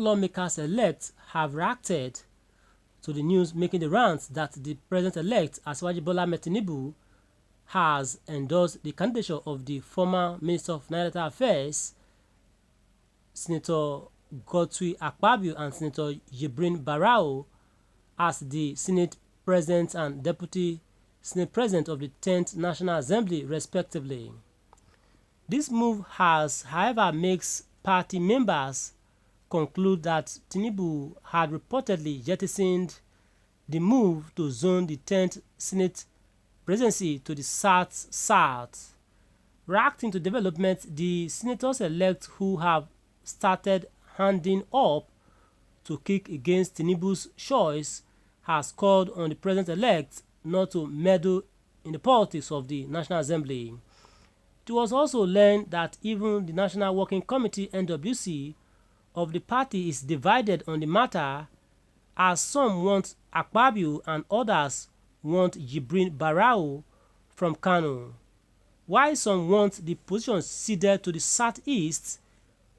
lawmakers-elect have reacted to the news making the rounds that the President-elect Asiwaju Bola Ahmed Tinubu has endorsed the candidature of the former Minister of National Affairs, Senator Godswill Akpabio and Senator Jibrin Barau, as the Senate President and Deputy Senate President of the 10th National Assembly, respectively. This move has, however, makes party members conclude that Tinubu had reportedly jettisoned the move to zone the 10th Senate Presidency to the South. Reacting to developments, the senators-elect who have started handing up to kick against Tinubu's choice has called on the President-elect not to meddle in the politics of the National Assembly. It was also learned that even the National Working Committee (NWC) of the party is divided on the matter, as some want Akpabio and others want Jibrin Barau from Kano. While some want the position ceded to the Southeast,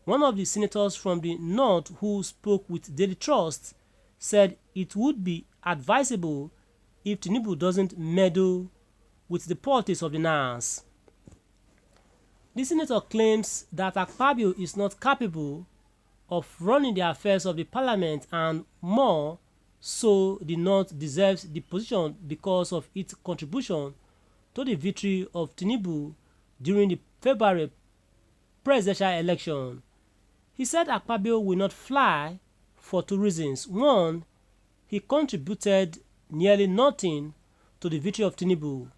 one of the senators from the North who spoke with Daily Trust said it would be advisable if Tinubu doesn't meddle with the politics of the North. The senator claims that Akpabio is not capable of running the affairs of the parliament, and more so the North deserves the position because of its contribution to the victory of Tinubu during the February presidential election. He said Akpabio will not fly for two reasons. One, he contributed nearly nothing to the victory of Tinubu,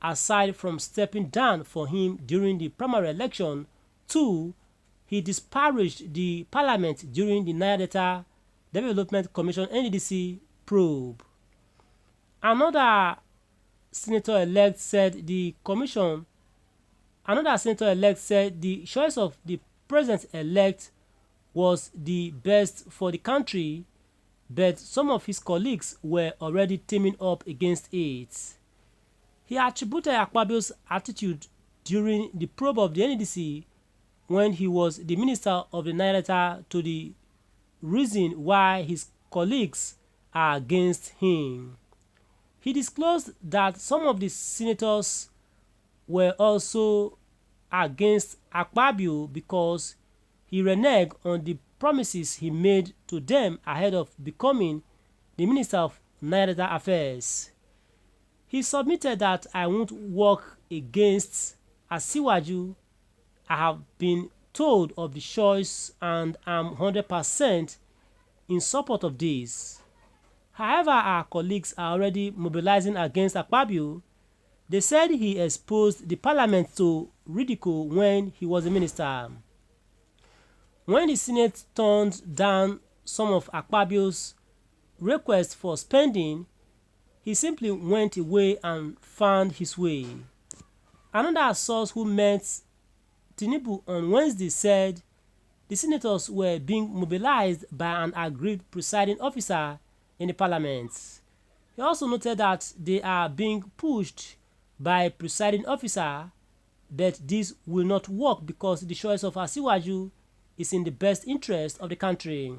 aside from stepping down for him during the primary election. Two, he disparaged the parliament during the Niger Delta Development Commission (NDDC) probe. Another senator-elect said the choice of the president-elect was the best for the country, but some of his colleagues were already teaming up against it. He attributed Akpabio's attitude during the probe of the NDDC when he was the Minister of the Niger Delta to the reason why his colleagues are against him. He disclosed that some of the senators were also against Akpabio because he reneged on the promises he made to them ahead of becoming the Minister of Niger Delta Affairs. He submitted that I won't work against Asiwaju. I have been told of the choice and am 100% in support of this. However, our colleagues are already mobilizing against Akpabio. They said he exposed the parliament to ridicule when he was a minister. When the Senate turned down some of Akpabio's requests for spending, he simply went away and found his way. Another source who met Tinubu on Wednesday said the senators were being mobilized by an aggrieved presiding officer in the parliament. He also noted that they are being pushed by a presiding officer, but this will not work because the choice of Asiwaju is in the best interest of the country.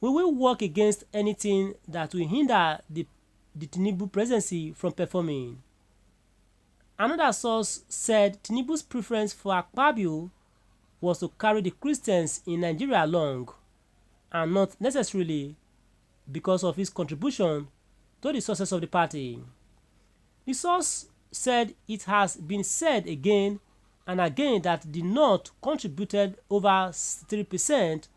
We will work against anything that will hinder the Tinubu presidency from performing. Another source said Tinubu's preference for Akpabio was to carry the Christians in Nigeria along, and not necessarily because of his contribution to the success of the party. The source said it has been said again and again that the North contributed over 3%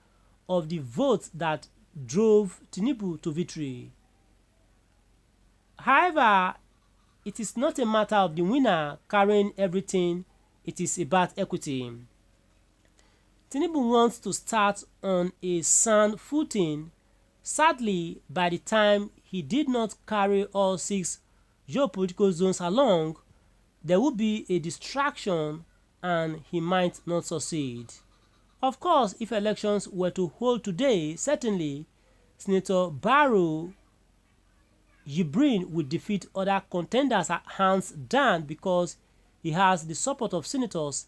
of the votes that drove Tinubu to victory. However, it is not a matter of the winner carrying everything, it is about equity. Tinubu wants to start on a sound footing. Sadly, by the time he did not carry all 6 geopolitical zones along, there would be a distraction and he might not succeed. Of course, if elections were to hold today, certainly Senator Barrow Jibrin would defeat other contenders hands down because he has the support of senators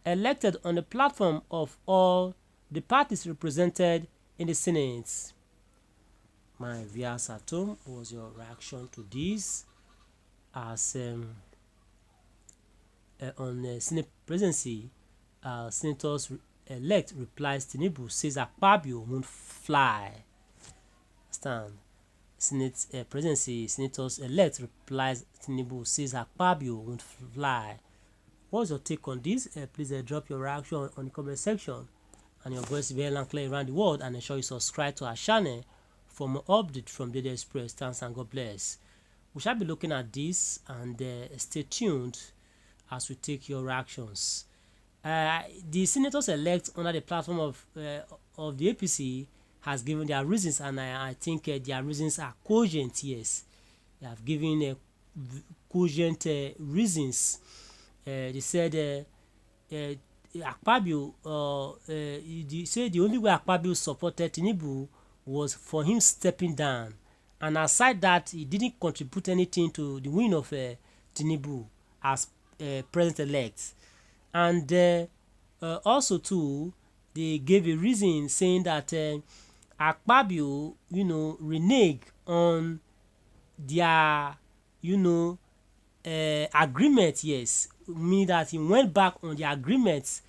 elected on the platform of all the parties represented in the Senate. My viewers at home, what was your reaction to this? As on Senate presidency, Senators-elect replies Tinubu says Akpabio won't fly. Understand? Senate presidency, Senators-elect replies Tinubu says Akpabio won't fly. What's your take on this? Please drop your reaction on the comment section, and your voice will be heard and clear around the world. And ensure you subscribe to our channel for more updates from Daily Express. Thanks and God bless. We shall be looking at this, and stay tuned as we take your reactions. The senators-elect under the platform of the APC has given their reasons, and I think their reasons are cogent. Yes, they have given cogent reasons. They said Akpabio, they said the only way Akpabio supported Tinubu was for him stepping down, and aside that, he didn't contribute anything to the win of Tinubu as president-elect. And also too, they gave a reason saying that Akpabio, reneged on their, agreement. Yes, mean that he went back on the agreement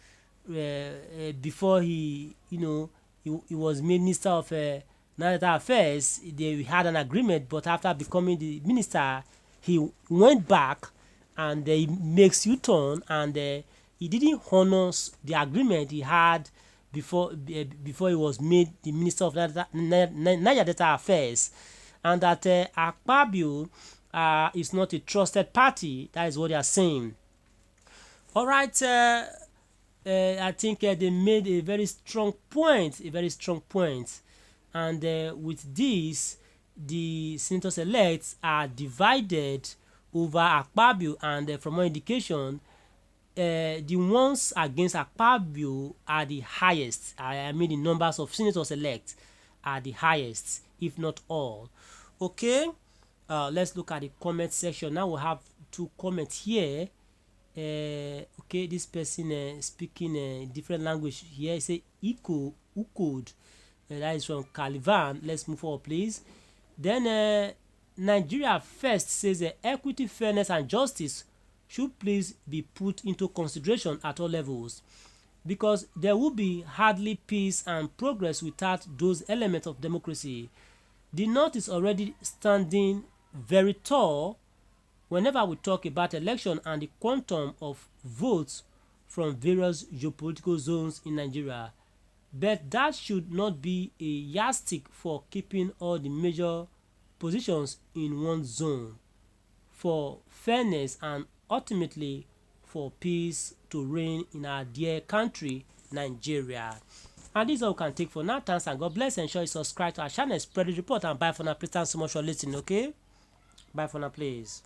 before he was minister of National Affairs. They had an agreement, but after becoming the minister, he went back and he makes U-turn, and he didn't honor the agreement he had before he was made the minister of Niger Delta Affairs, and that Akpabio is not a trusted party. That is what they are saying. All right, I think they made a very strong point, and with this, the senators-elect are divided over Akpabio, and from one indication, the ones against Akpabio are the highest. I mean, the numbers of senators-elect are the highest, if not all. Okay, let's look at the comment section. Now we have two comments here. Okay, this person speaking different language here. Say Ukud. That is from Calivan. Let's move forward, please. Then Nigeria First says equity, fairness, and justice should please be put into consideration at all levels, because there will be hardly peace and progress without those elements of democracy. The North is already standing very tall whenever we talk about election and the quantum of votes from various geopolitical zones in Nigeria. But that should not be a yardstick for keeping all the major positions in one zone, for fairness and ultimately for peace to reign in our dear country, Nigeria. And this is all we can take for now. Thanks and God bless. Ensure you subscribe to our channel, spread the report, and bye for now. Please, thanks so much for listening. Okay, bye for now, please.